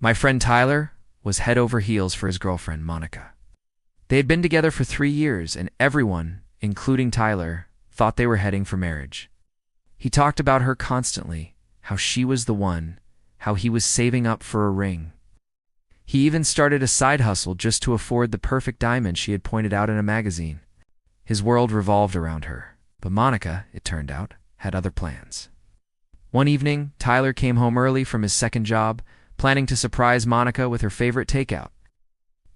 My friend Tyler was head over heels for his girlfriend, Monica. They had been together for 3 years, and everyone, including Tyler, thought they were heading for marriage. He talked about her constantly, how she was the one, how he was saving up for a ring. He even started a side hustle just to afford the perfect diamond she had pointed out in a magazine. His world revolved around her, but Monica, it turned out, had other plans. One evening, Tyler came home early from his second job, planning to surprise Monica with her favorite takeout.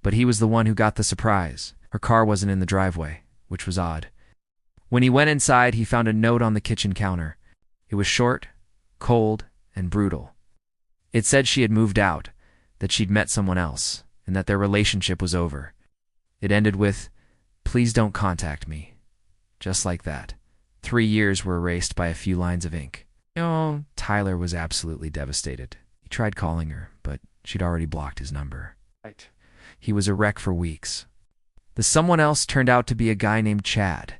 But he was the one who got the surprise. Her car wasn't in the driveway, which was odd. When he went inside, he found a note on the kitchen counter. It was short, cold, and brutal. It said she had moved out, that she'd met someone else, and that their relationship was over. It ended with, "Please don't contact me." Just like that. 3 years were erased by a few lines of ink. Oh, Tyler was absolutely devastated. He tried calling her, but she'd already blocked his number. He was a wreck for weeks. The someone else turned out to be a guy named Chad.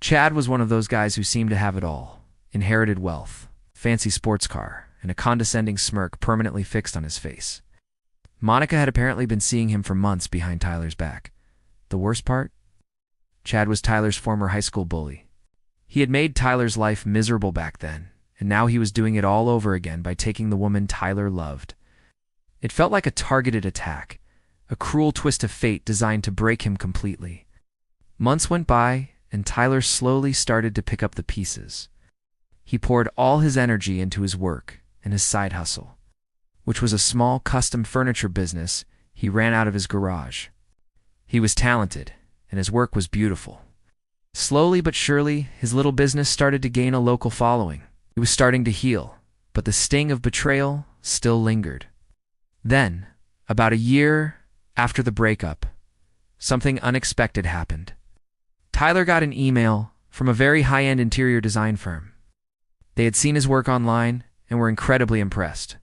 Chad was one of those guys who seemed to have it all. Inherited wealth, fancy sports car, and a condescending smirk permanently fixed on his face. Monica had apparently been seeing him for months behind Tyler's back. The worst part? Chad was Tyler's former high school bully. He had made Tyler's life miserable back then, and now he was doing it all over again by taking the woman Tyler loved. It felt like a targeted attack, a cruel twist of fate designed to break him completely. Months went by, and Tyler slowly started to pick up the pieces. He poured all his energy into his work and his side hustle, which was a small custom furniture business he ran out of his garage. He was talented, and his work was beautiful. Slowly but surely, his little business started to gain a local following. It was starting to heal, but the sting of betrayal still lingered. Then, about a year after the breakup, something unexpected happened. Tyler got an email from a very high-end interior design firm. They had seen his work online and were incredibly impressed.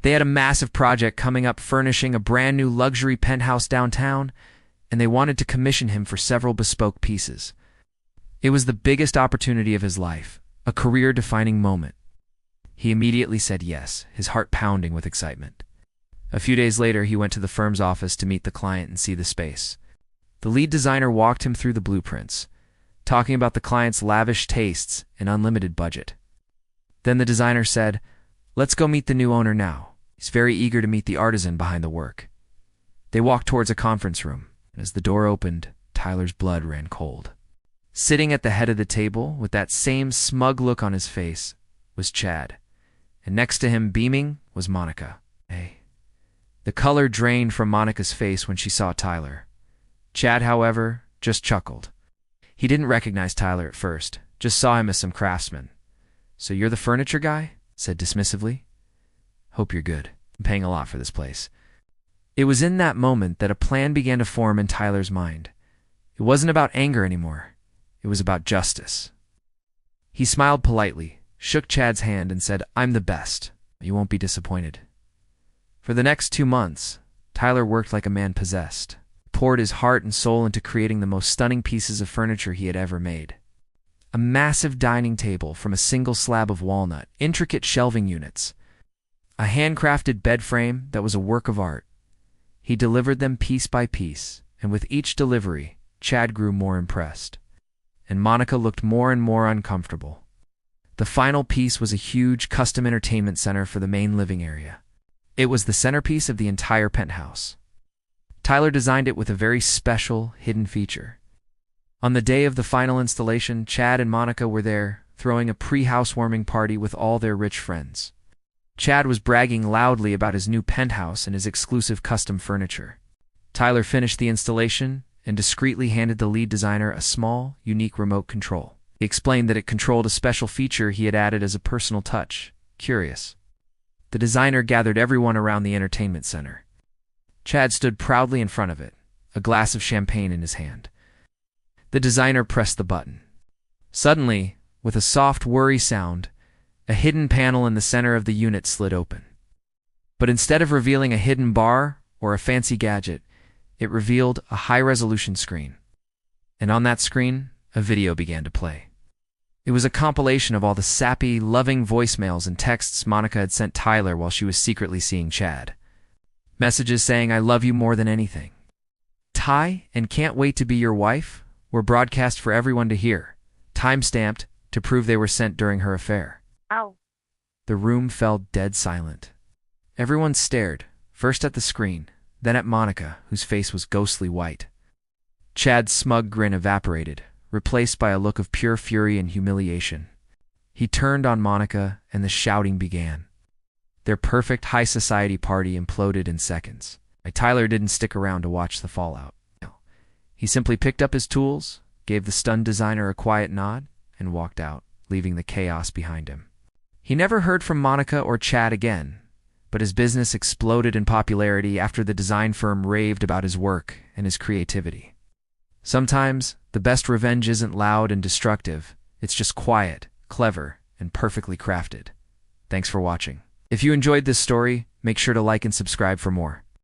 They had a massive project coming up furnishing a brand new luxury penthouse downtown, and they wanted to commission him for several bespoke pieces. It was the biggest opportunity of his life, a career-defining moment. He immediately said yes, his heart pounding with excitement. A few days later, he went to the firm's office to meet the client and see the space. The lead designer walked him through the blueprints, talking about the client's lavish tastes and unlimited budget. Then the designer said, "Let's go meet the new owner now. He's very eager to meet the artisan behind the work." They walked towards a conference room, and as the door opened, Tyler's blood ran cold. Sitting at the head of the table, with that same smug look on his face, was Chad, and next to him, beaming, was Monica. Hey. The color drained from Monica's face when she saw Tyler. Chad, however, just chuckled. He didn't recognize Tyler at first, just saw him as some craftsman. "So you're the furniture guy?" said dismissively. "Hope you're good. I'm paying a lot for this place." It was in that moment that a plan began to form in Tyler's mind. It wasn't about anger anymore. It was about justice. He smiled politely, shook Chad's hand, and said, "I'm the best. You won't be disappointed." For the next 2 months, Tyler worked like a man possessed, poured his heart and soul into creating the most stunning pieces of furniture he had ever made. A massive dining table from a single slab of walnut, intricate shelving units, a handcrafted bed frame that was a work of art. He delivered them piece by piece, and with each delivery, Chad grew more impressed, and Monica looked more and more uncomfortable. The final piece was a huge custom entertainment center for the main living area. It was the centerpiece of the entire penthouse. Tyler designed it with a very special, hidden feature. On the day of the final installation, Chad and Monica were there, throwing a pre-housewarming party with all their rich friends. Chad was bragging loudly about his new penthouse and his exclusive custom furniture. Tyler finished the installation and discreetly handed the lead designer a small, unique remote control. He explained that it controlled a special feature he had added as a personal touch. Curious. The designer gathered everyone around the entertainment center. Chad stood proudly in front of it, a glass of champagne in his hand. The designer pressed the button. Suddenly, with a soft whirry sound, a hidden panel in the center of the unit slid open. But instead of revealing a hidden bar or a fancy gadget, it revealed a high-resolution screen. And on that screen, a video began to play. It was a compilation of all the sappy, loving voicemails and texts Monica had sent Tyler while she was secretly seeing Chad. Messages saying, "I love you more than anything." "Ty and can't wait to be your wife" were broadcast for everyone to hear, time-stamped to prove they were sent during her affair. Ow. The room fell dead silent. Everyone stared, first at the screen, then at Monica, whose face was ghostly white. Chad's smug grin evaporated, replaced by a look of pure fury and humiliation. He turned on Monica, and the shouting began. Their perfect high society party imploded in seconds. Tyler didn't stick around to watch the fallout. He simply picked up his tools, gave the stunned designer a quiet nod, and walked out, leaving the chaos behind him. He never heard from Monica or Chad again, but his business exploded in popularity after the design firm raved about his work and his creativity. Sometimes, the best revenge isn't loud and destructive, it's just quiet, clever, and perfectly crafted. Thanks for watching. If you enjoyed this story, make sure to like and subscribe for more.